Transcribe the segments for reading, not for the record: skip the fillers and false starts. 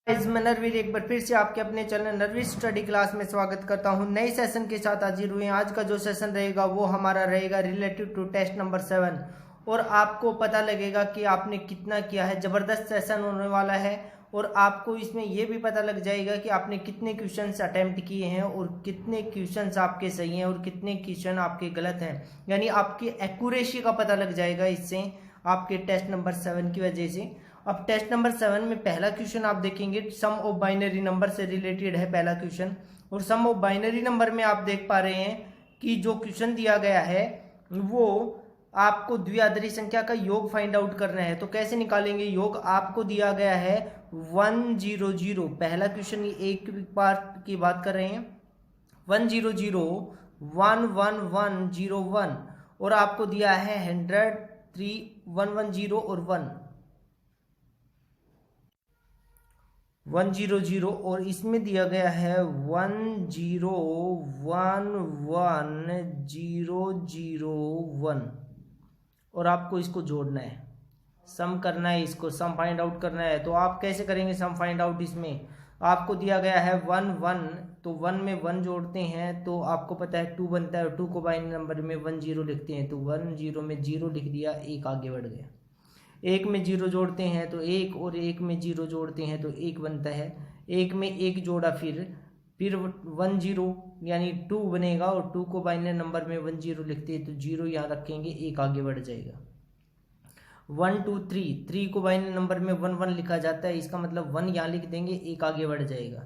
मैं नरवीर एक बार फिर से आपके अपने चैनल नरवीर स्टडी क्लास में स्वागत करता हूं। नए सेशन के साथ हाजिर हुए हैं। आज का जो सेशन रहेगा वो हमारा रहेगा रिलेटेड टू टेस्ट नंबर 7 और आपको पता लगेगा कि आपने कितना किया है। ज़बरदस्त सेशन होने वाला है और आपको इसमें यह भी पता लग जाएगा कि आपने कितने क्वेश्चंस अटेम्प्ट किए हैं और कितने क्वेश्चंस आपके सही हैं और कितने क्वेश्चन आपके गलत हैं, यानी आपकी एक्यूरेसी का पता लग जाएगा इससे आपके टेस्ट नंबर 7 की वजह से। अब टेस्ट नंबर 7 में पहला क्वेश्चन आप देखेंगे सम ऑफ बाइनरी नंबर से रिलेटेड है पहला क्वेश्चन। और सम ऑफ बाइनरी नंबर में आप देख पा रहे हैं कि जो क्वेश्चन दिया गया है वो आपको द्विआधारी संख्या का योग फाइंड आउट करना है। तो कैसे निकालेंगे योग? आपको दिया गया है 100, पहला क्वेश्चन एक बार की बात कर रहे हैं 100 11101 और आपको दिया है 100 3 110 और 100 और इसमें दिया गया है 1011001 और आपको इसको जोड़ना है, सम करना है, इसको सम फाइंड आउट करना है। तो आप कैसे करेंगे सम फाइंड आउट? इसमें आपको दिया गया है 1 तो 1 में 1 जोड़ते हैं तो आपको पता है 2 बनता है और 2 को बाइनरी नंबर में 10 लिखते हैं तो 10 में 0 लिख दिया, एक आगे बढ़ गया। 1 में 0 जोड़ते हैं तो 1 और 1 में 0 जोड़ते हैं तो 1 बनता है। 1 में 1 जोड़ा फिर 10 यानी 2 बनेगा और 2 को बाइनरी नंबर में 10 लिखते हैं तो 0 यहाँ रखेंगे, एक आगे बढ़ जाएगा। 1 2 3 को बाइनरी नंबर में 1 1 लिखा जाता है, इसका मतलब 1 यहाँ लिख देंगे, एक आगे बढ़ जाएगा।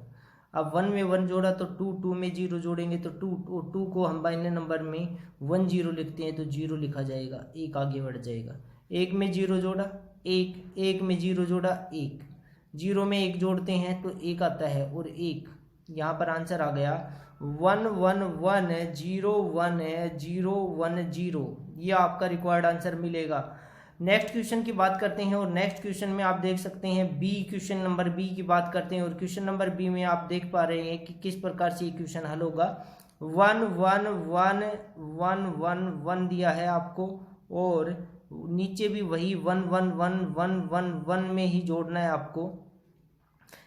अब 1 में 1 जोड़ा तो 2 में 0 जोड़ेंगे तो 2 को हम बाइनरी नंबर में 10 लिखते हैं तो 0 लिखा जाएगा, एक आगे बढ़ जाएगा। 1 में 0 जोड़ा 1 में 0 जोड़ा 1, 0 में 1 जोड़ते हैं तो 1 आता है और 1 यहाँ पर आंसर आ गया 111010, ये आपका रिक्वायर्ड आंसर मिलेगा। नेक्स्ट क्वेश्चन की बात करते हैं और नेक्स्ट क्वेश्चन में आप देख सकते हैं क्वेश्चन नंबर बी की बात करते हैं और क्वेश्चन नंबर बी में आप देख पा रहे हैं कि किस प्रकार से ये क्वेश्चन हल होगा। 1 दिया है आपको और नीचे भी वही 1 में ही जोड़ना है आपको।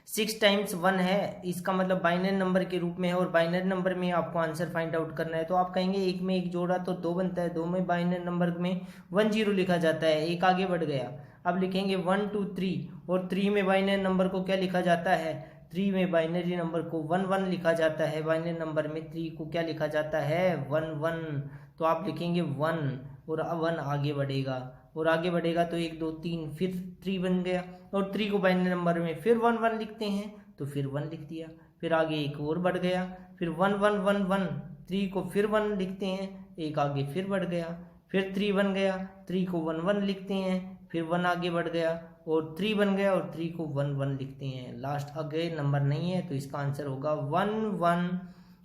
6 टाइम्स 1 है, इसका मतलब बाइनरी नंबर के रूप में है और बाइनरी नंबर में आपको आंसर फाइंड आउट करना है। तो आप कहेंगे 1 में 1 जोड़ा तो 2 बनता है, 2 में बाइनरी नंबर में 10 लिखा जाता है, एक आगे बढ़ गया। अब लिखेंगे 1 2 3 और 3 में बाइनरी नंबर को क्या लिखा जाता है? 3 में बाइनरी नंबर को 1 1 लिखा जाता है, बाइनरी नंबर में 3 को क्या लिखा जाता है? 1 1। तो आप लिखेंगे 1 और 1 आगे बढ़ेगा और आगे बढ़ेगा तो 1 2 3 फिर 3 बन गया और 3 को बाइनरी नंबर में फिर 1 1 लिखते हैं तो फिर 1 लिख दिया, फिर आगे एक और बढ़ गया, फिर 1 1 1 1, 3 को फिर 1 लिखते हैं, एक आगे फिर बढ़ गया, फिर 3 बन गया, 3 को 1 1 लिखते हैं, फिर 1 आगे बढ़ गया और 3 बन गया और 3 को 1 1 लिखते हैं। लास्ट आगे नंबर नहीं है तो इसका आंसर होगा 1 1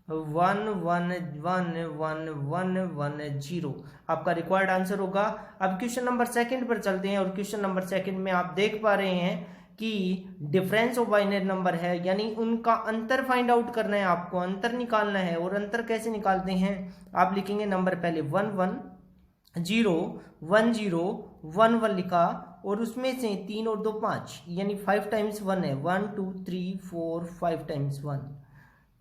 1 1 1 1 1 0, आपका रिक्वायर्ड आंसर होगा। अब क्वेश्चन नंबर 2 पर चलते हैं और क्वेश्चन नंबर 2 में आप देख पा रहे हैं कि डिफरेंस ऑफ बाइनरी नंबर है, यानी उनका अंतर फाइंड आउट करना है, आपको अंतर निकालना है। और अंतर कैसे निकालते हैं? आप लिखेंगे नंबर पहले 1 1 0 1 0 1 1 लिखा और उसमें से 3 और 2 5 यानी 5 टाइम्स 1 है, 1 2 3 4 5 टाइम्स 1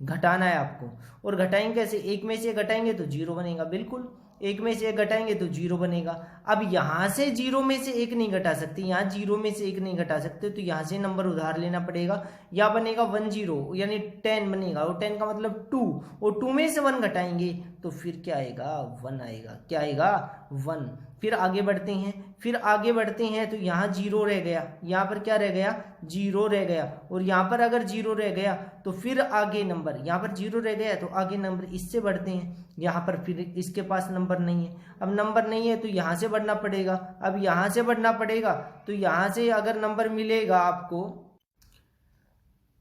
घटाना है आपको। और घटाएंगे कैसे? 1 में से घटाएंगे तो 0 बनेगा, बिल्कुल 1 में से 1 घटाएंगे तो 0 बनेगा। अब यहाँ से 0 में से 1 नहीं घटा सकते, यहाँ 0 में से 1 नहीं घटा सकते तो यहाँ से नंबर उधार लेना पड़ेगा, या बनेगा 1 0 यानी 10 बनेगा और 10 का मतलब 2 और 2 में से 1 घटाएंगे तो फिर क्या आएगा? 1 आएगा। क्या आएगा? 1। फिर आगे बढ़ते हैं तो यहाँ 0 रह गया, यहाँ पर क्या रह गया? 0 रह गया और यहाँ पर अगर 0 रह गया तो फिर आगे नंबर, यहाँ पर 0 रह गया तो आगे नंबर इससे बढ़ते हैं, यहाँ पर फिर इसके पास नंबर नहीं है। अब नंबर नहीं है तो यहाँ से बढ़ना पड़ेगा, अब यहाँ से बढ़ना पड़ेगा तो यहाँ से अगर नंबर मिलेगा आपको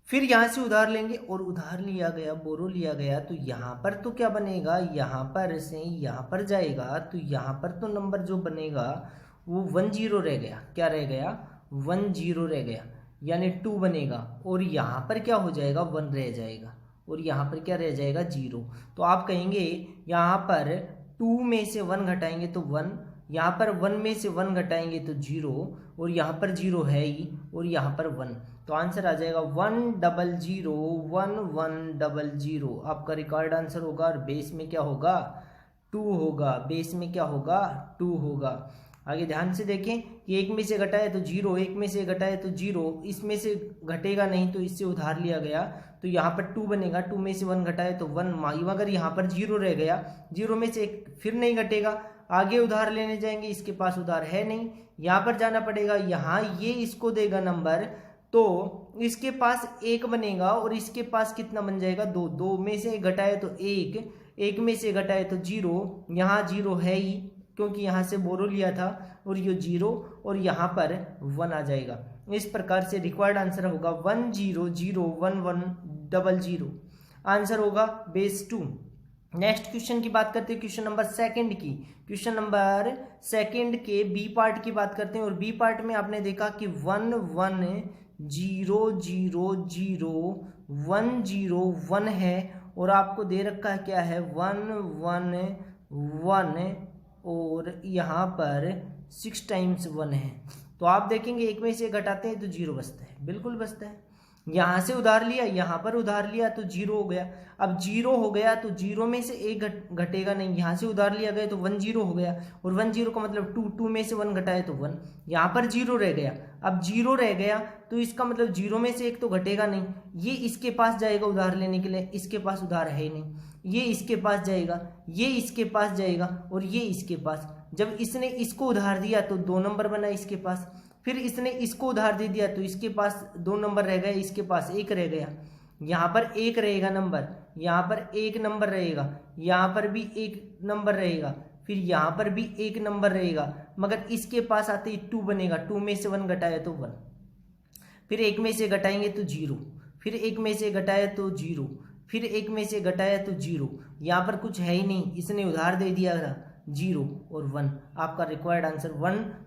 फिर यहाँ से उधार लेंगे और उधार लिया गया, बोरो लिया गया तो यहाँ पर तो क्या बनेगा? यहाँ पर से यहाँ पर जाएगा तो यहाँ पर तो नंबर जो बनेगा वो 10 रह गया। क्या रह गया? 10 रह गया यानी 2 बनेगा और यहाँ पर क्या हो जाएगा? 1 रह जाएगा और यहाँ पर क्या रह जाएगा? 0। तो आप कहेंगे यहाँ पर 2 में से 1 घटाएंगे तो 1, यहाँ पर 1 में से 1 घटाएंगे तो 0 और यहाँ पर 0 है ही और यहाँ पर 1। तो आंसर आ जाएगा 1001100। आपका रिक्वायर्ड आंसर होगा। और बेस में क्या होगा? 2 होगा। बेस में क्या होगा? 2 होगा। आगे ध्यान से देखें कि एक में से घटाए तो 0, एक में से घटाए तो 0, इसमें से घटेगा नहीं तो इससे उधार लिया गया, तो यहाँ पर 2 बनेगा। 2 में से 1 घटाए तो 1, मगर यहाँ पर 0 रह गया, 0 में से एक फिर नहीं घटेगा। आगे उधार लेने जाएंगे, इसके पास उधार है नहीं, यहाँ पर जाना पड़ेगा। यहाँ ये इसको देगा नंबर, तो इसके पास 1 बनेगा और इसके पास कितना बन जाएगा? 2। 2 में से घटाए तो 1, 1 में से घटाए तो 0, यहाँ 0 है ही क्योंकि यहाँ से बोरो लिया था, और ये 0 और यहाँ पर 1 आ जाएगा। इस प्रकार से रिक्वायर्ड आंसर होगा 1001100। आंसर होगा बेस 2। नेक्स्ट क्वेश्चन की बात करते हैं, क्वेश्चन नंबर 2 की। क्वेश्चन नंबर 2 के बी पार्ट की बात करते हैं। और बी पार्ट में आपने देखा कि 1100101 है, और आपको दे रखा है क्या है? 111 और यहाँ पर 6 टाइम्स 1 है। तो आप देखेंगे एक में से घटाते हैं तो 0 बचता है, बिल्कुल बचता है। यहाँ से उधार लिया, यहाँ पर उधार लिया तो 0 हो गया। अब 0 हो गया तो 0 में से 1 घटेगा नहीं, यहाँ से उधार लिया गया तो 1 0 हो गया, और 1 0 का मतलब 2, 2 में से 1 घटाए तो 1, यहाँ पर 0 रह गया। अब 0 रह गया तो इसका मतलब 0 में से 1 तो घटेगा नहीं, ये इसके पास जाएगा उधार लेने के लिए, इसके पास उधार है नहीं, ये इसके पास जाएगा, ये इसके पास जाएगा, और ये इसके पास। जब इसने इसको उधार दिया तो 2 नंबर बना इसके पास, फिर इसने इसको उधार दे दिया तो इसके पास 2 नंबर रह गए, इसके पास 1 रह गया। यहाँ पर 1 रहेगा नंबर, यहाँ पर 1 नंबर रहेगा, यहाँ पर भी 1 नंबर रहेगा, फिर यहाँ पर भी 1 नंबर रहेगा, मगर इसके पास आते ही 2 बनेगा। 2 में से 1 घटाया तो 1, फिर 1 में से घटाएंगे तो 0, फिर 1 में से घटाया तो 0, फिर 1 में से घटाया तो 0। यहाँ पर कुछ है ही नहीं, इसने उधार दे दिया 0 और 1। आपका रिक्वायर्ड आंसर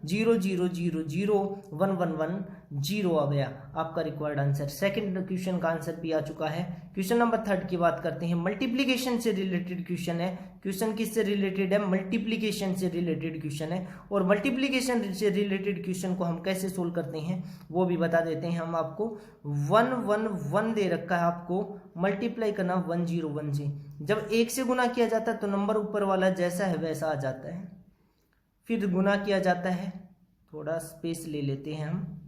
100001110 आ गया। आपका रिक्वायर्ड आंसर। सेकंड क्वेश्चन का आंसर भी आ चुका है। क्वेश्चन नंबर 3 की बात करते हैं। मल्टीप्लीकेशन से रिलेटेड क्वेश्चन है। क्वेश्चन किससे रिलेटेड है? मल्टीप्लीकेशन से रिलेटेड क्वेश्चन है। और मल्टीप्लीकेशन से रिलेटेड क्वेश्चन को हम कैसे सोल्व करते हैं वो भी बता देते हैं हम आपको। 111 दे रखा है आपको, मल्टीप्लाई करना 101 से। जब 1 से गुना किया जाता है तो नंबर ऊपर वाला जैसा है वैसा आ जाता है, फिर गुना किया जाता है। थोड़ा स्पेस ले लेते हैं हम,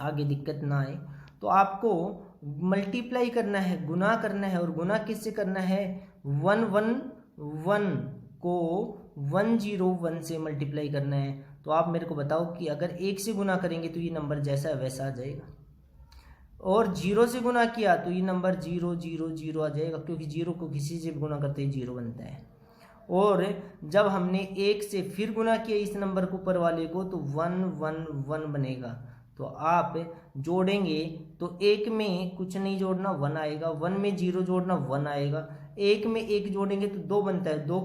आगे दिक्कत ना आए। तो आपको मल्टीप्लाई करना है, गुना करना है, और गुना किससे करना है? 111 को 101 से मल्टीप्लाई करना है। तो आप मेरे को बताओ कि अगर 1 से गुना करेंगे तो ये नंबर जैसा है वैसा आ जाएगा, और 0 से गुना किया तो ये नंबर 0 0 0 आ जाएगा, क्योंकि 0 को किसी से गुना करते ही 0 बनता है। और जब हमने 1 से फिर गुना किया इस नंबर को ऊपर वाले को तो 111 बनेगा। तो आप जोड़ेंगे तो 1 में कुछ नहीं जोड़ना, 1 आएगा, 1 में 0 जोड़ना, 1 आएगा, 1 में 1 जोड़ेंगे तो 2 बनता है। 2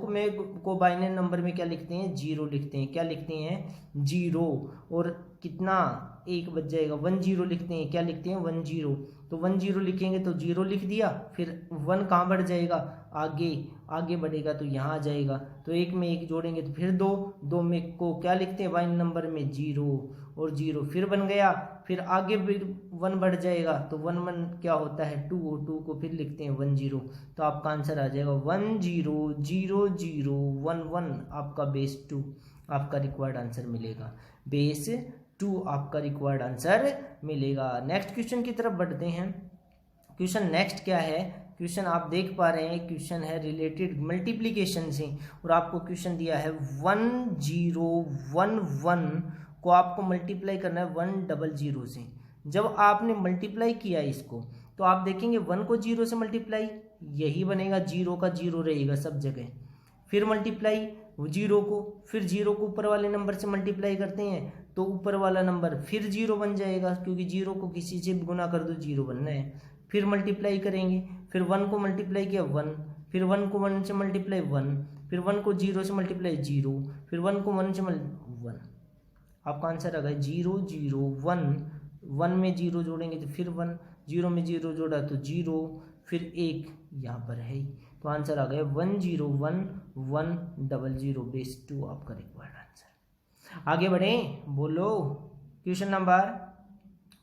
को बाइनरी नंबर में क्या लिखते हैं? 0 लिखते हैं। क्या लिखते हैं? 0। और कितना? 1 बच जाएगा। 10 लिखते हैं। क्या लिखते हैं? 10। तो 10 लिखेंगे तो 0 लिख दिया, फिर 1 कहाँ बढ़ जाएगा? आगे बढ़ेगा तो यहाँ आ जाएगा। तो 1 में 1 जोड़ेंगे तो फिर 2 में को क्या लिखते हैं बाइनरी नंबर में? 0 और 0 फिर बन गया, फिर आगे फिर 1 बढ़ जाएगा तो 1 क्या होता है? 2, और 2 को फिर लिखते हैं 10। तो आपका आंसर आ जाएगा 100011। आपका बेस 2 आपका रिक्वायर्ड आंसर मिलेगा। बेस 2 आपका रिक्वायर्ड आंसर मिलेगा। नेक्स्ट क्वेश्चन की तरफ बढ़ते हैं। क्वेश्चन नेक्स्ट क्या है? क्वेश्चन आप देख पा रहे हैं, क्वेश्चन है रिलेटेड मल्टीप्लिकेशन से, और आपको क्वेश्चन दिया है 1011 को आपको मल्टीप्लाई करना है 100 से। जब आपने मल्टीप्लाई किया इसको तो आप देखेंगे 1 को 0 से मल्टीप्लाई, यही बनेगा, 0 का 0 रहेगा सब जगह। फिर मल्टीप्लाई 0 को, फिर 0 को ऊपर वाले नंबर से मल्टीप्लाई करते हैं तो ऊपर वाला नंबर फिर 0 बन जाएगा, क्योंकि 0 को किसी से गुना कर दो 0 बनना है। फिर मल्टीप्लाई करेंगे, फिर 1 को मल्टीप्लाई किया 1, फिर 1 को 1 से मल्टीप्लाई 1, फिर 1 को 0 से मल्टीप्लाई 0, फिर 1 को 1 से 1। आपका आंसर आ गया 0 0 1। 1 में 0 जोड़ेंगे तो फिर 1, 0 में 0 जोड़ा तो 0, फिर 1 यहाँ पर है ही। तो आंसर आ गया 101100। बेस 2 आपका रिक्वायर्ड आंसर। आगे बढ़ें, बोलो। क्वेश्चन नंबर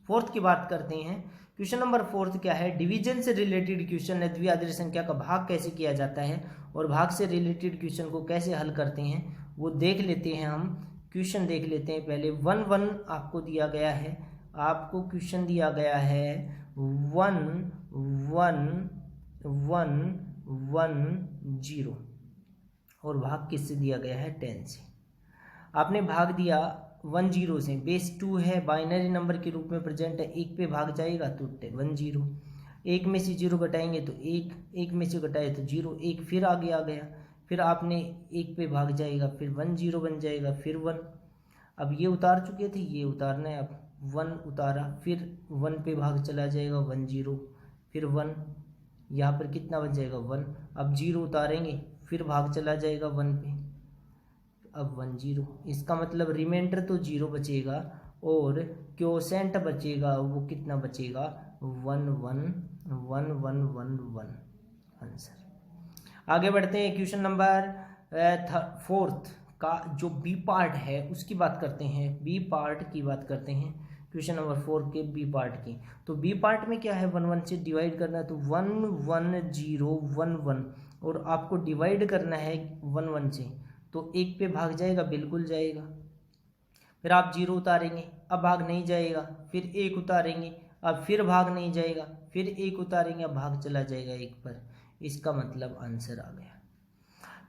फोर्थ की बात करते हैं। क्वेश्चन नंबर फोर्थ क्या है, डिवीजन से रिलेटेड क्वेश्चन है। द्विआधारी संख्या का भाग कैसे किया जाता है और भाग से रिलेटेड क्वेश्चन को कैसे हल करते हैं वो देख लेते हैं। हम क्वेश्चन देख लेते हैं पहले। 1 1 आपको दिया गया है, आपको क्वेश्चन दिया गया है 1 1 1 1 0 और भाग किससे दिया गया है, 10 से। आपने भाग दिया 1 0 से, बेस 2 है, बाइनरी नंबर के रूप में प्रेजेंट है, एक पे भाग जाएगा तो 1 0, एक में से 0 घटाएंगे तो एक, एक में से घटाए तो 0, एक फिर आगे आ गया, फिर आपने एक पे भाग जाएगा, फिर 1 0 बन जाएगा, फिर 1। अब ये उतार चुके थे, ये उतारना है, अब 1 उतारा, फिर 1 पे भाग चला जाएगा 1 0, फिर 1, यहाँ पर कितना बन जाएगा 1। अब 0 उतारेंगे, फिर भाग चला जाएगा 1 पे, अब 1 0। इसका मतलब रिमाइंडर तो 0 बचेगा और क्वोशेंट बचेगा, वो कितना बचेगा 1 1 1 1 1 1। आंसर। आगे बढ़ते हैं। क्वेश्चन नंबर फोर्थ का जो बी पार्ट है उसकी बात करते हैं। बी पार्ट की बात करते हैं क्वेश्चन नंबर 4 के बी पार्ट की। तो बी पार्ट में क्या है, 1 1 से डिवाइड करना है, तो 1 1 0 1 1 और आपको डिवाइड करना है 1 1 से, तो एक पे भाग जाएगा, बिल्कुल जाएगा। फिर आप 0 उतारेंगे, अब भाग नहीं जाएगा, फिर 1 उतारेंगे, अब फिर भाग नहीं जाएगा, फिर 1 उतारेंगे, अब भाग चला जाएगा 1 पर। इसका मतलब आंसर आ गया।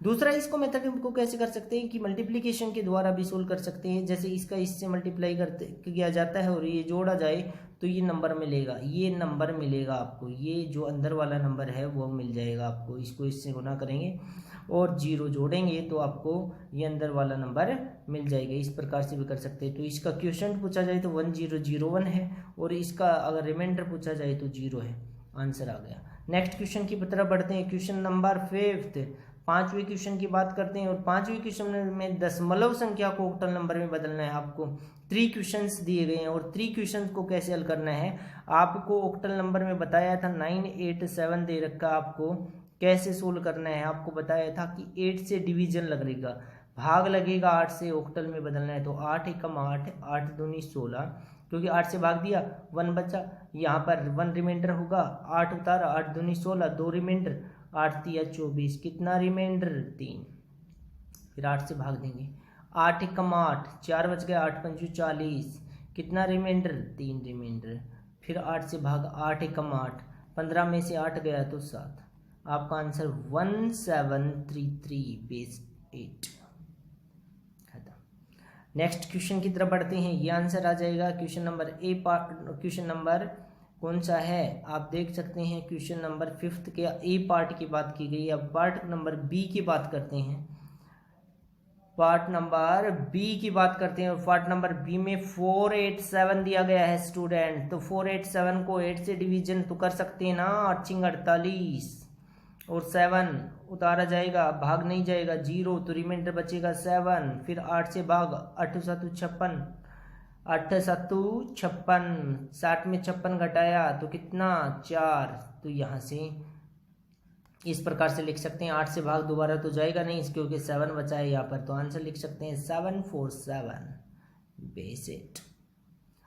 दूसरा, इसको मेथड को कैसे कर सकते हैं कि मल्टीप्लिकेशन के द्वारा भी सोल्व कर सकते हैं। जैसे इसका इससे मल्टीप्लाई करते किया जाता है और ये जोड़ा जाए तो ये नंबर मिलेगा, ये नंबर मिलेगा आपको, ये जो अंदर वाला नंबर है वो मिल जाएगा आपको। इसको इससे गुना करेंगे और 0 जोड़ेंगे तो आपको ये अंदर वाला नंबर मिल जाएगा। इस प्रकार से भी कर सकते हैं। तो इसका क्वोशेंट पूछा जाए तो 1 0 0 1 है और इसका अगर रिमाइंडर पूछा जाए तो 0 है। आंसर आ गया। नेक्स्ट क्वेश्चन की तरफ बढ़ते हैं। क्वेश्चन नंबर 5, पांचवें क्वेश्चन की बात करते हैं और पांचवें क्वेश्चन में दशमलव संख्या को ऑक्टल नंबर में बदलना है। आपको 3 क्वेश्चंस दिए गए हैं और 3 क्वेश्चंस को कैसे हल करना है आपको ऑक्टल नंबर में बताया था। 9 8 7 दे रखा, आपको कैसे सोल्व करना है आपको बताया था कि 8 से डिवीजन लगेगा, भाग लगेगा 8 से, ऑक्टल में बदलना है। तो 8 एकम 8, 8 दूनी 16, क्योंकि 8 से भाग दिया 1 बचा, यहाँ पर 1 रिमाइंडर होगा, 8 उतारा, 8 दूनी 16, 2 रिमाइंडर, 8 तिया 24, कितना रिमाइंडर 3, फिर 8 से भाग देंगे, 8 एकम 8, 4 बच गया, 8 पंचू 40, कितना रिमाइंडर 3 रिमाइंडर, फिर 8 से भाग, 8 एकम 8, 15 में से 8 गया तो 7। आपका आंसर 1733 बेस 8। नेक्स्ट क्वेश्चन की तरफ बढ़ते हैं। ये आंसर आ जाएगा question number A part. Question number कौन सा है आप देख सकते हैं, क्वेश्चन नंबर 5 के ए पार्ट की बात की गई। अब पार्ट नंबर बी की बात करते हैं। पार्ट नंबर बी की बात करते हैं और पार्ट नंबर बी में 4 8 7 दिया गया है स्टूडेंट। तो 4 8 7 को 8 से डिवीजन तो कर सकते हैं ना, 8 48 और 7 उतारा जाएगा, भाग नहीं जाएगा, 0 तो रिमाइंडर बचेगा 7, फिर 8 से भाग, 8 7 56, 8 7 56, 60 में 56 घटाया तो कितना 4। तो यहाँ से इस प्रकार से लिख सकते हैं, 8 से भाग दोबारा तो जाएगा नहीं क्योंकि 7 बचा है यहाँ पर। तो आंसर लिख सकते हैं 747 बेस 8।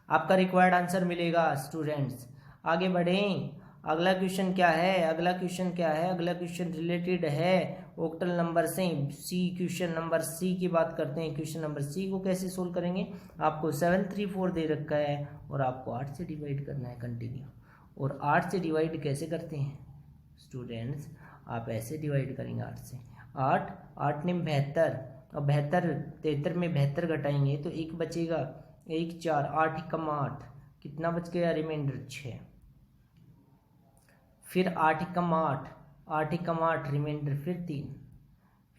आपका रिक्वायर्ड आंसर मिलेगा स्टूडेंट्स। आगे बढ़ें। अगला क्वेश्चन क्या है, अगला क्वेश्चन क्या है, अगला क्वेश्चन रिलेटेड है ऑक्टल नंबर से। सी, क्वेश्चन नंबर सी की बात करते हैं। क्वेश्चन नंबर सी को कैसे सोल्व करेंगे, आपको 734 दे रखा है और आपको 8 से डिवाइड करना है कंटिन्यू। और 8 से डिवाइड कैसे करते हैं स्टूडेंट्स, आप ऐसे डिवाइड करेंगे 8 से, 8 8 ने 72, अब 72 73 में 72 घटाएंगे तो 1 बचेगा, 1 4, 8 एकम 8, कितना बच गया रिमाइंडर 6, फिर 8 एकम 8, 8 एकम 8 रिमाइंडर फिर 3,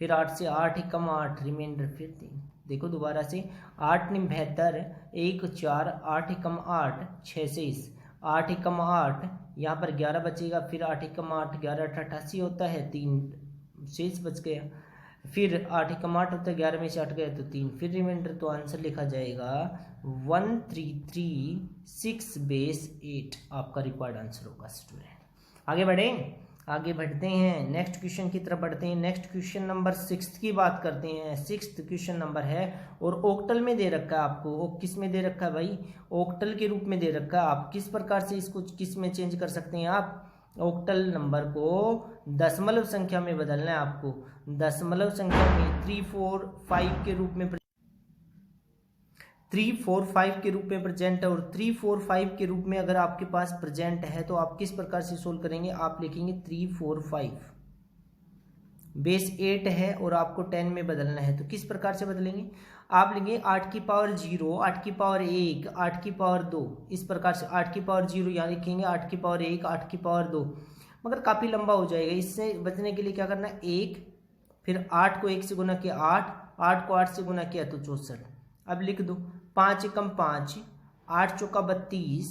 फिर 8 से 8 एकम 8 रिमाइंडर फिर 3। देखो दोबारा से, 8 ने 72, 1 4, 8 एकम 8, 6 से 8 एकम 8, यहाँ पर 11 बचेगा, फिर 8 एकम 8, 11 88 होता है, 3 शेष बच गया, फिर 8 एकम 8 होता है, 11 में से 8 गया तो 3, फिर रिमाइंडर। तो आंसर लिखा जाएगा 1336 बेस 8 आपका रिक्वायर्ड आंसर होगा स्टूडेंट। आगे बढ़ें। आगे बढ़ते हैं, नेक्स्ट क्वेश्चन की तरफ बढ़ते हैं। नेक्स्ट क्वेश्चन नंबर 6 की बात करते हैं। 6th क्वेश्चन नंबर है और ओक्टल में दे रखा है आपको। किस में दे रखा है भाई? ओक्टल के रूप में दे रखा है। आप किस प्रकार से इसको किस में चेंज कर सकते हैं? आप ओक्टल नंबर को दशमलव संख्या में बदलना है आपको। दशमलव संख्या में 3 4 5 के रूप में 3 4 5 के रूप में प्रेजेंट है। और 3 4 5 के रूप में अगर आपके पास प्रेजेंट है तो आप किस प्रकार से सोल्व करेंगे? आप लिखेंगे 3 4 5, बेस 8 है और आपको 10 में बदलना है। तो किस प्रकार से बदलेंगे? आप लेंगे 8 की पावर 0, 8 की पावर 1, 8 की पावर 2, इस प्रकार से 8 की पावर 0 यहाँ लिखेंगे, 8 की पावर 1, 8 की पावर 2, मगर काफ़ी लंबा हो जाएगा। इससे बचने के लिए क्या करना है? 1, फिर 8 को 1 से गुना किया 8, 8 को 8 से गुना किया तो 64। अब लिख दो 5 एकम 5, 8 चौका 32,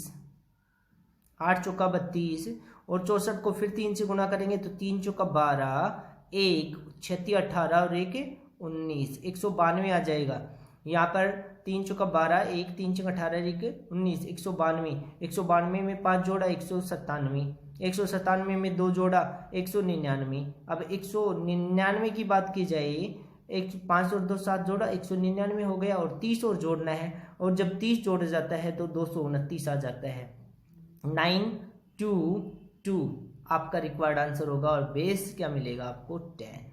8 चौका 32 और 64 को फिर 3 से गुना करेंगे तो 3 चौका 12, 1 36 18 और 1 19, 192 आ जाएगा। यहाँ पर 3 चौका 12, 1 3 चौका 18 1 19, 192। 192 में 5 जोड़ा 197, 197 में 2 जोड़ा 199। अब 199 की बात की जाए, 5 और 2 7 जोड़ा 199 हो गया और 30 और जोड़ना है। और जब 30 जोड़ जाता है तो 229 आ जाता है। 922 आपका रिक्वायर्ड आंसर होगा। और बेस क्या मिलेगा आपको? 10।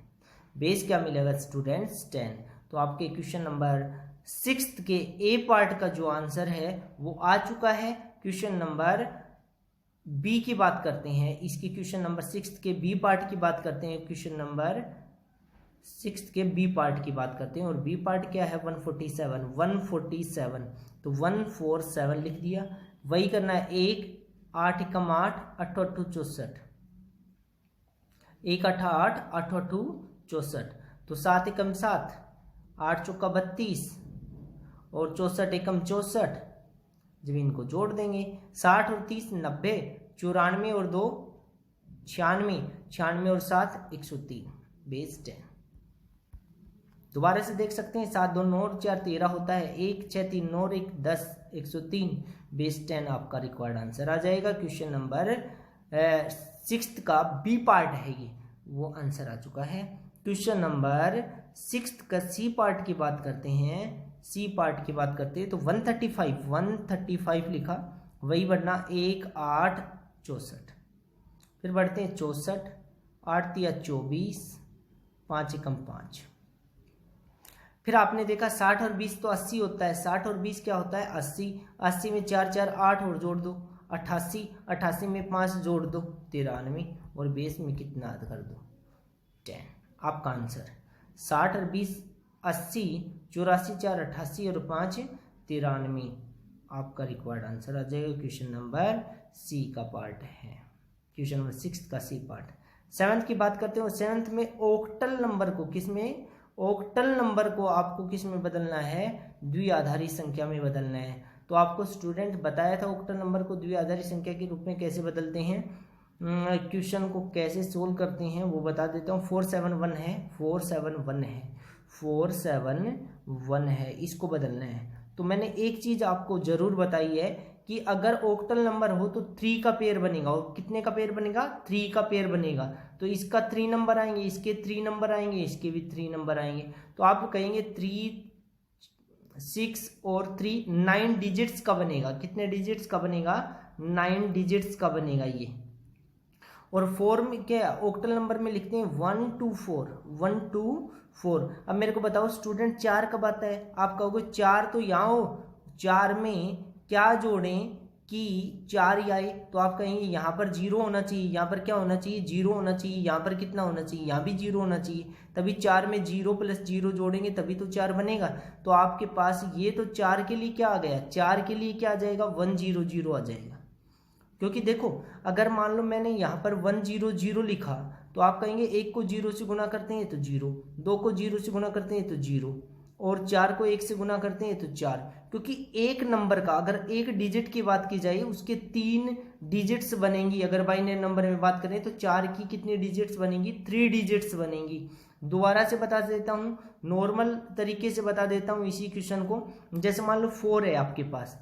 बेस क्या मिलेगा स्टूडेंट्स? 10। तो आपके क्वेश्चन नंबर 6 के ए पार्ट का जो आंसर है वो आ चुका है। क्वेश्चन नंबर बी की बात करते हैं। इसकी क्वेश्चन नंबर 6 के बी पार्ट की बात करते हैं। क्वेश्चन नंबर 6 के बी पार्ट की बात करते हैं और बी पार्ट क्या है? 147। 147 तो 147 लिख दिया। वही करना है 1 8 एकम 8, 8 8 64, 1 8 8, 8 8 64 तो 7 एकम 7, 8 चौका 32 और 64 एकम 64। जब इनको जोड़ देंगे 60 और 30 90, 94 और 2 96, 96 और 7 103, बेस 10। दोबारा से देख सकते हैं 7 2 9 और 4 13 होता है, 1 6 3 9 और 1 10, 103, बेस 10 आपका रिक्वायर्ड आंसर आ जाएगा। क्वेश्चन नंबर 6 का बी पार्ट है ये, वो आंसर आ चुका है। क्वेश्चन नंबर 6 का सी पार्ट की बात करते हैं। सी पार्ट की बात करते हैं तो 135 लिखा, वही बढ़ना 1 8 64, फिर बढ़ते हैं 64, 8 3 24, 5 एकम 5। फिर आपने देखा 60 और 20 तो 80 होता है। 60 और 20 क्या होता है? 80। 80 में 4 4 8 और जोड़ दो 88, 88 में 5 जोड़ दो 93 और बेस में कितना कर दो 10। आपका आंसर 60 और 20 80, 84 4 88 और 5 93 आपका रिक्वायर्ड आंसर आ जाएगा। क्वेश्चन नंबर सी का पार्ट है। क्वेश्चन नंबर 6 का सी पार्ट। 7th की बात करते हो। 7th में ओक्टल नंबर को किस में? ओक्टल नंबर को आपको किस में बदलना है? द्विआधारी संख्या में बदलना है। तो आपको स्टूडेंट बताया था ओक्टल नंबर को द्विआधारी संख्या के रूप में कैसे बदलते हैं। क्वेश्चन को कैसे सोल्व करते हैं वो बता देता हूँ। 471 है, 471 है, 471 है, इसको बदलना है। तो मैंने एक चीज़ आपको ज़रूर बताई है कि अगर ओक्टल नंबर हो तो 3 का पेयर बनेगा। और कितने का पेयर बनेगा? 3 का पेयर बनेगा। तो इसका 3 नंबर आएंगे, इसके 3 नंबर आएंगे, इसके भी 3 नंबर आएंगे। तो आप कहेंगे 3 6 और 3 9 डिजिट्स का बनेगा। कितने डिजिट्स का बनेगा? 9 डिजिट्स का बनेगा ये। और 4 में क्या ओक्टल नंबर में लिखते हैं 1 2 4, 1 2 4। अब मेरे को बताओ स्टूडेंट 4 कब आता है? आप कहोगे 4 तो यहाँ हो, 4 में क्या जोड़ें कि 4 ही आए? तो आप कहेंगे यहाँ पर 0 होना चाहिए, यहाँ पर क्या होना चाहिए? 0 होना चाहिए। यहाँ पर कितना होना चाहिए? यहाँ भी 0 होना चाहिए। तभी 4 में 0 + 0 जोड़ेंगे तभी तो 4 बनेगा। तो आपके पास ये तो 4 के लिए क्या आ गया? 4 के लिए क्या आ जाएगा? 1 0 0 आ जाएगा। क्योंकि देखो अगर मान लो मैंने यहाँ पर 1 0 0 लिखा तो आप कहेंगे 1 को 0 से गुना करते हैं तो 0, 2 को 0 से गुना करते हैं तो 0 और 4 को 1 से गुना करते हैं तो 4। क्योंकि एक नंबर का अगर एक डिजिट की बात की जाए उसके 3 डिजिट्स बनेंगी। अगर बाइनरी नंबर में बात करें तो 4 की कितनी डिजिट्स बनेंगी? 3 डिजिट्स बनेंगी। दोबारा से बता देता हूँ, नॉर्मल तरीके से बता देता हूँ इसी क्वेश्चन को। जैसे मान लो 4 है आपके पास,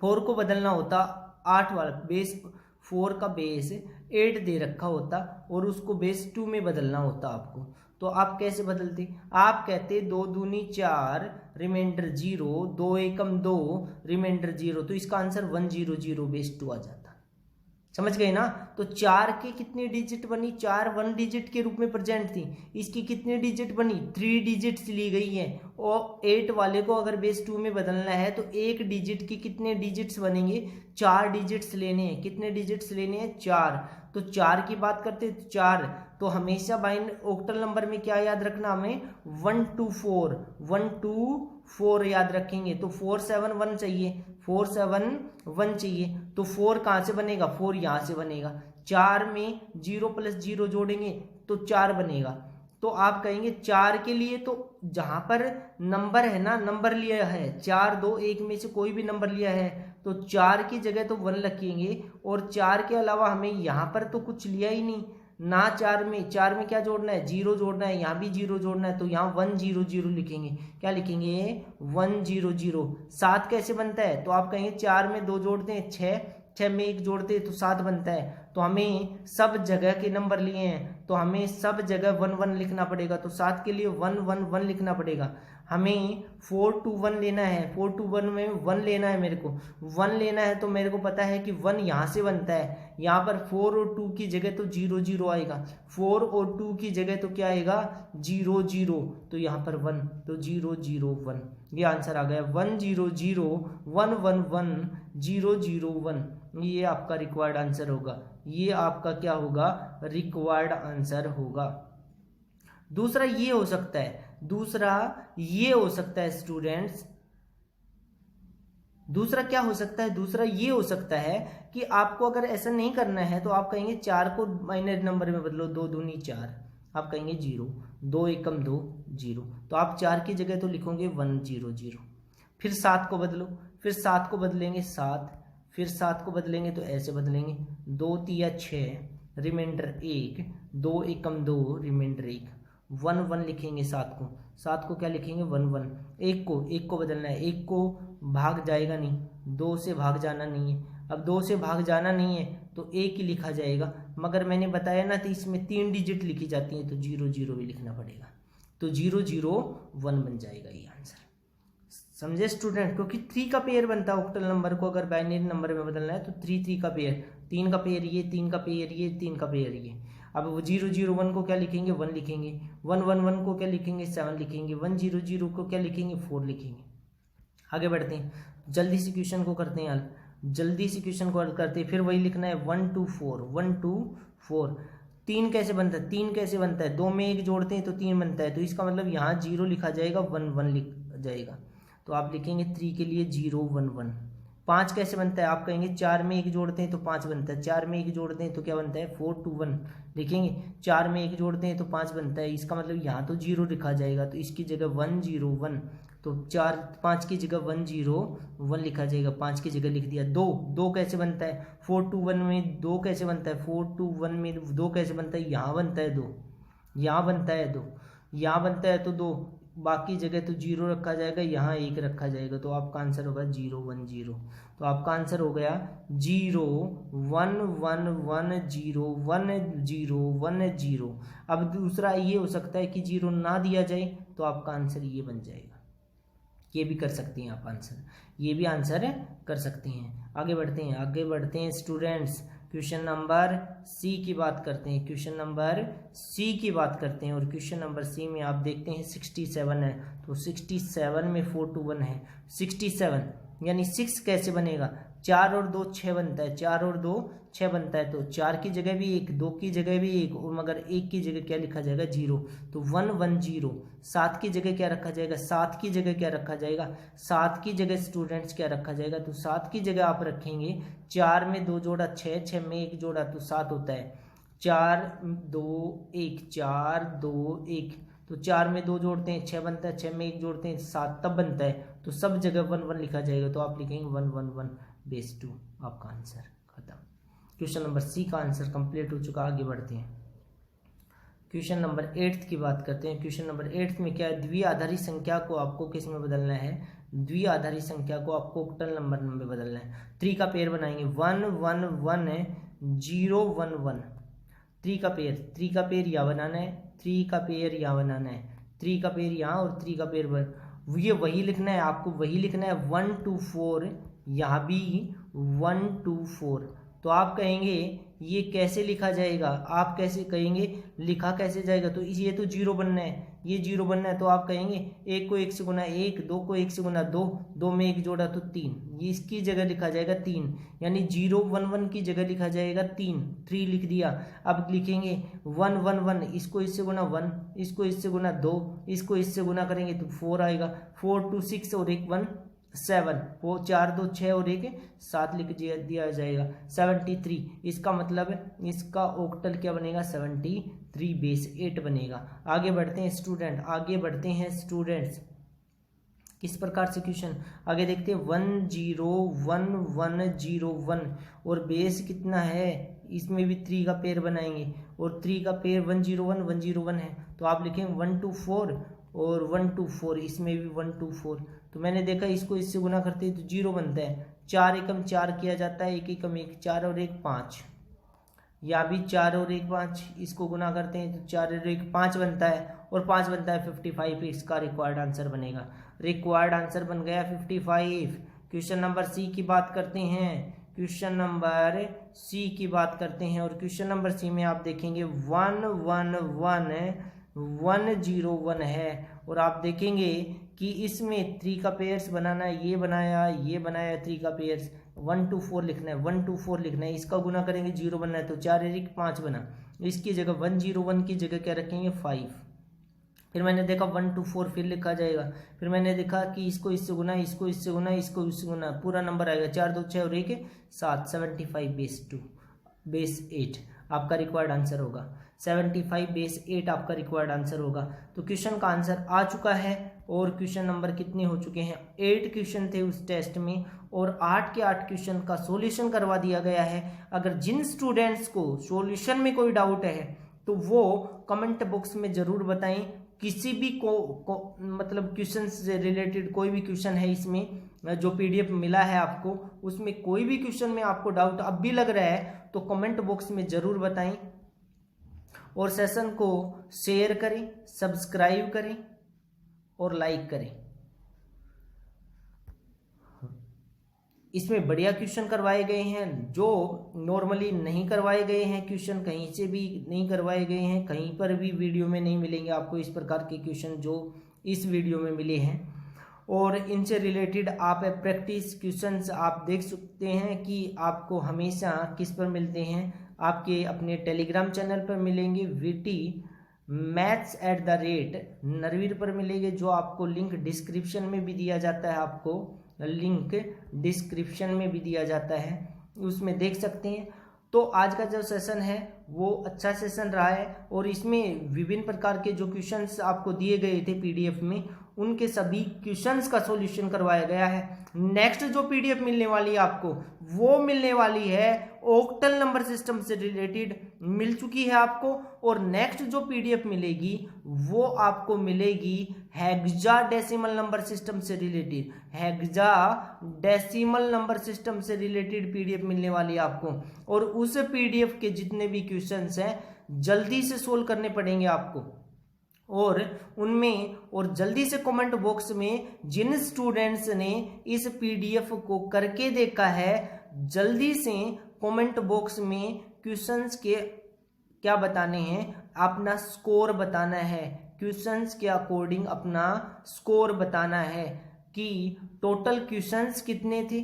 4 को बदलना होता 8 वाला बेस 4 का बेस 8 दे रखा होता और उसको बेस 2 में बदलना होता आपको, तो आप कैसे बदलते? आप कहते 2 दूनी 4 रिमाइंडर 0, 2 एकम 2 रिमाइंडर 0, तो इसका आंसर 100 बेस 2 आ जाता। समझ गए ना? तो 4 के कितनी डिजिट बनी? 4 1 डिजिट के रूप में प्रेजेंट थी, इसकी कितनी डिजिट बनी? 3 डिजिट्स ली गई है। और 8 वाले को अगर बेस 2 में बदलना है तो एक डिजिट की कितने डिजिट्स बनेंगे? 4 डिजिट्स लेने हैं। कितने डिजिट्स लेने हैं? 4। तो 4 की बात करते हैं तो 4, तो हमेशा ऑक्टल नंबर में क्या याद रखना हमें? 1 2 4, 1 2 4 याद रखेंगे। तो 4 7 1 चाहिए, 4 7 1 चाहिए, तो 4 कहाँ से बनेगा? 4 यहाँ से बनेगा। 4 में 0 + 0 जोड़ेंगे तो 4 बनेगा। तो आप कहेंगे 4 के लिए, तो जहाँ पर नंबर है ना, नंबर लिया है 4 2 1 में से कोई भी नंबर लिया है तो 4 की जगह तो 1 लिखेंगे, और 4 के अलावा हमें यहाँ पर तो कुछ लिया ही नहीं ना। 4 में क्या जोड़ना है? 0 जोड़ना है, यहाँ भी 0 जोड़ना है, तो यहाँ 100 लिखेंगे। क्या लिखेंगे? 100। 7 कैसे बनता है? तो आप कहेंगे 4 में 2 जोड़ते हैं 6, 6 में 1 जोड़ते हैं तो 7 बनता है। तो हमें सब जगह के नंबर लिए हैं तो हमें सब जगह 1 1 लिखना पड़ेगा, तो 7 के लिए 1 1 1 लिखना पड़ेगा। हमें 4 2 1 लेना है, 4 2 1 में 1 लेना है, मेरे को 1 लेना है, तो मेरे को पता है कि 1 यहाँ से बनता है। यहाँ पर 4 और 2 की जगह तो 0 0 आएगा, 4 और 2 की जगह तो क्या आएगा? 0 0, तो यहाँ पर 1, तो 0 0 1, ये आंसर आ गया 100 1 1 1 0 0 1। ये आपका रिक्वायर्ड आंसर होगा, ये आपका क्या होगा? रिक्वायर्ड आंसर होगा। दूसरा ये हो सकता है, दूसरा ये हो सकता है स्टूडेंट्स, दूसरा क्या हो सकता है? दूसरा ये हो सकता है कि आपको अगर ऐसा नहीं करना है तो आप कहेंगे 4 को बाइनरी नंबर में बदलो, 2 दूनी 4, आप कहेंगे 0, 2 एकम 2 0, तो आप 4 की जगह तो लिखोगे 100। फिर 7 को बदलो, फिर 7 को बदलेंगे 7, फिर 7 को बदलेंगे तो ऐसे बदलेंगे 2 3 6 रिमाइंडर 1, 2 एकम 2 रिमाइंडर 1, 1 1 लिखेंगे 7 को, 7 को क्या लिखेंगे? 1 1। 1 को बदलना है, 1 को भाग जाएगा नहीं, 2 से भाग जाना नहीं है। अब 2 से भाग जाना नहीं है तो 1 ही लिखा जाएगा, मगर मैंने बताया ना, तो इसमें 3 डिजिट लिखी जाती है तो 0 0 भी लिखना पड़ेगा, तो 0 0 1 बन जाएगा ये आंसर। समझे स्टूडेंट? क्योंकि 3 का पेयर बनता है ऑक्टल नंबर को अगर बाइनरी नंबर में बदलना है तो 3 3 का पेयर, 3 का पेयर ये, 3 का पेयर ये, 3 का पेयर ये। अब 0 0 1 को क्या लिखेंगे? 1 लिखेंगे। 1 1 1 को क्या लिखेंगे? 7 लिखेंगे। 1 0 0 को क्या लिखेंगे? 4 लिखेंगे। आगे बढ़ते हैं, जल्दी से क्वेश्चन को करते हैं यार, जल्दी से क्वेश्चन को हल करते हैं। फिर वही लिखना है 1 2 4, 1 2 4। 3 कैसे बनता है? 3 कैसे बनता है? 2 में 1 जोड़ते हैं तो 3 बनता है, तो इसका मतलब यहाँ 0 लिखा जाएगा, 1 1 लिख जाएगा, तो आप लिखेंगे 3 के लिए 0 1 1। 5 कैसे बनता है? आप कहेंगे 4 में 1 जोड़ते हैं तो 5 बनता है, 4 में 1 जोड़ते हैं तो क्या बनता है? 4 2 1 लिखेंगे। 4 में 1 जोड़ते हैं तो 5 बनता है, इसका मतलब यहाँ तो 0 लिखा जाएगा, तो इसकी जगह 1 0 1, तो 5 की जगह 1 0 1 लिखा जाएगा, 5 की जगह लिख दिया। 2 कैसे बनता है? 4 2 1 में 2 कैसे बनता है? 4 2 1 में 2 कैसे बनता है? यहाँ बनता है 2, यहाँ बनता है 2, यहाँ बनता है तो 2, बाकी जगह तो 0 रखा जाएगा, यहाँ 1 रखा जाएगा, तो आपका आंसर होगा 0 1 0। तो आपका आंसर हो गया 0 1 1 1 0 1 0 1 0। अब दूसरा ये हो सकता है कि 0 ना दिया जाए तो आपका आंसर ये बन जाएगा, ये भी कर सकती हैं आप आंसर, ये भी आंसर कर सकती हैं। आगे बढ़ते हैं स्टूडेंट्स, क्वेश्चन नंबर सी की बात करते हैं, क्वेश्चन नंबर सी की बात करते हैं। और क्वेश्चन नंबर सी में आप देखते हैं 67 है, तो 67 में 4 2 1 है, 67 यानी 6 कैसे बनेगा? 4 और 2 6 बनता है, 4 और 2 6 बनता है, तो 4 की जगह भी 1, 2 की जगह भी 1, और मगर 1 की जगह क्या लिखा जाएगा? 0, तो 1 1 0। 7 की जगह क्या रखा जाएगा? 7 की जगह क्या रखा जाएगा? 7 की जगह स्टूडेंट्स क्या रखा जाएगा? तो 7 की जगह आप रखेंगे 4 में 2 जोड़ा 6, 6 में 1 जोड़ा तो 7 होता है, 4 2 1, 4 2 1, तो 4 में 2 जोड़ते हैं 6 बनता है, 6 में 1 जोड़ते हैं 7 तब बनता है, तो सब जगह 1 1 लिखा जाएगा, तो आप लिखेंगे 1 1 1 बेस 2, आपका आंसर खत्म। क्वेश्चन नंबर सी का आंसर कंप्लीट हो चुका। आगे बढ़ते हैं, क्वेश्चन नंबर 8 की बात करते हैं। क्वेश्चन नंबर 8 में क्या है? द्विआधारी संख्या को आपको किस में बदलना है? द्विआधारी संख्या को आपको ऑक्टल नंबर में बदलना है। 3 का पेयर बनाएंगे, 1 1 1 0 1 1, 3 का पेयर यहाँ बनाना है, 3 का पेयर यहाँ बनाना है, 3 का पेयर यहाँ और 3 का पेयर ये वही लिखना है आपको, वही लिखना है 1 2 4, यहाँ भी 1 2 4। तो आप कहेंगे ये कैसे लिखा जाएगा, आप कैसे कहेंगे लिखा कैसे जाएगा, तो ये तो 0 बनना है, ये 0 बनना है, तो आप कहेंगे 1 को 1 से गुना 1, 2 को 1 से गुना 2, 2 में 1 जोड़ा तो 3, ये इसकी जगह लिखा जाएगा 3, यानी 0 1 1 की जगह लिखा जाएगा 3 लिख दिया। अब लिखेंगे 1 1 1, इसको इससे गुना 1, इसको इससे गुना 2, इसको इससे गुना करेंगे तो 4 आएगा, 4 2 6 और 1 1 7, वो 4 2 6 और 1 7 लिख दिया जाएगा 73। इसका मतलब इसका ऑक्टल क्या बनेगा, 73 बेस 8 बनेगा। आगे बढ़ते हैं स्टूडेंट्स, किस प्रकार से क्वेश्चन आगे देखते हैं। 1 0 1 1 0 1 और बेस कितना है, इसमें भी 3 का पेयर बनाएंगे और 3 का पेयर 1 0 1 1 0 1 है, तो आप लिखेंगे 1 2 4 और 1 2 4, इसमें भी 1 2 4। तो मैंने देखा इसको इससे गुना करते हैं तो 0 बनता है, 4 एकम 4 किया जाता है, 1 एकम 1, 4 और 1 5, या भी 4 और 1 5, इसको गुना करते हैं तो 4 और 1 5 बनता है और 5 बनता है 55। इसका रिक्वायर्ड आंसर बनेगा, रिक्वायर्ड आंसर बन गया 55। क्वेश्चन नंबर सी की बात करते हैं, क्वेश्चन नंबर सी की बात करते हैं और क्वेश्चन नंबर सी में आप देखेंगे 1 1 1 1 0 1 है और आप देखेंगे कि इसमें 3 का पेयर्स बनाना है, ये बनाया 3 का पेयर्स, 1 2 4 लिखना है, 1 2 4 लिखना है, इसका गुना करेंगे 0 बनना है तो 4 1 5 बना, इसकी जगह 1 0 1 की जगह क्या रखेंगे 5। फिर मैंने देखा 1 2 4 फिर लिखा जाएगा, फिर मैंने देखा कि इसको इससे गुना, इसको इससे गुना, इसको इससे गुना, पूरा नंबर आएगा 4 2 6 और 1 7, 75 बेस 2 बेस 8 आपका रिक्वायर्ड आंसर होगा, 75 बेस 8 आपका रिक्वायर्ड आंसर होगा। तो क्वेश्चन का आंसर आ चुका है और क्वेश्चन नंबर कितने हो चुके हैं, 8 क्वेश्चन थे उस टेस्ट में और 8 के 8 क्वेश्चन का सॉल्यूशन करवा दिया गया है। अगर जिन स्टूडेंट्स को सॉल्यूशन में कोई डाउट है तो वो कमेंट बॉक्स में ज़रूर बताएं, किसी भी को मतलब क्वेश्चन से रिलेटेड कोई भी क्वेश्चन है इसमें जो पीडीएफ मिला है आपको, उसमें कोई भी क्वेश्चन में आपको डाउट अब भी लग रहा है तो कमेंट बॉक्स में ज़रूर बताएं और सेशन को शेयर करें, सब्सक्राइब करें और लाइक करें। इसमें बढ़िया क्वेश्चन करवाए गए हैं जो नॉर्मली नहीं करवाए गए हैं, क्वेश्चन कहीं से भी नहीं करवाए गए हैं, कहीं पर भी वीडियो में नहीं मिलेंगे आपको इस प्रकार के क्वेश्चन जो इस वीडियो में मिले हैं। और इनसे रिलेटेड आप प्रैक्टिस क्वेश्चंस आप देख सकते हैं कि आपको हमेशा किस पर मिलते हैं, आपके अपने टेलीग्राम चैनल पर मिलेंगे, VT मैथ्स @नरवीर पर मिलेंगे, जो आपको लिंक डिस्क्रिप्शन में भी दिया जाता है, आपको लिंक डिस्क्रिप्शन में भी दिया जाता है, उसमें देख सकते हैं। तो आज का जो सेशन है वो अच्छा सेशन रहा है और इसमें विभिन्न प्रकार के जो क्वेश्चंस आपको दिए गए थे पीडीएफ में, उनके सभी क्वेश्चंस का सॉल्यूशन करवाया गया है। नेक्स्ट जो पीडीएफ मिलने वाली है आपको, वो मिलने वाली है ऑक्टल नंबर सिस्टम से रिलेटेड, मिल चुकी है आपको, और नेक्स्ट जो पीडीएफ मिलेगी वो आपको मिलेगी हेक्साडेसिमल नंबर सिस्टम से रिलेटेड, हेक्साडेसिमल नंबर सिस्टम से रिलेटेड पीडीएफ मिलने वाली है आपको। और उस पीडीएफ के जितने भी क्वेश्चंस हैं जल्दी से सोल्व करने पड़ेंगे आपको, और उनमें और जल्दी से कमेंट बॉक्स में जिन स्टूडेंट्स ने इस पीडीएफ को करके देखा है, जल्दी से कमेंट बॉक्स में क्वेश्चंस के क्या बताने हैं, अपना स्कोर बताना है, क्वेश्चंस के अकॉर्डिंग अपना स्कोर बताना है कि टोटल क्वेश्चंस कितने थे।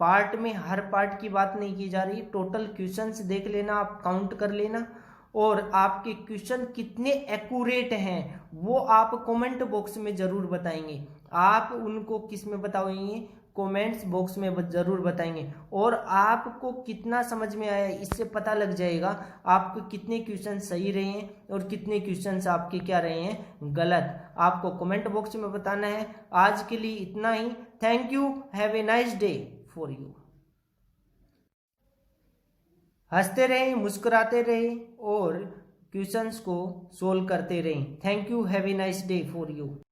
पार्ट में हर पार्ट की बात नहीं की जा रही, टोटल क्वेश्चंस देख लेना, आप काउंट कर लेना, और आपके क्वेश्चन कितने एक्यूरेट हैं वो आप कमेंट बॉक्स में जरूर बताएंगे। आप उनको किस में बताएंगे, कमेंट्स बॉक्स में जरूर बताएंगे। और आपको कितना समझ में आया इससे पता लग जाएगा आपको कितने क्वेश्चन सही रहे हैं और कितने क्वेश्चन आपके क्या रहे हैं गलत, आपको कमेंट बॉक्स में बताना है। आज के लिए इतना ही, thank you, have a nice day for you. हंसते रहें, मुस्कुराते रहें और क्वेश्चंस को सोल्व करते रहें। Thank you, have a nice day for you.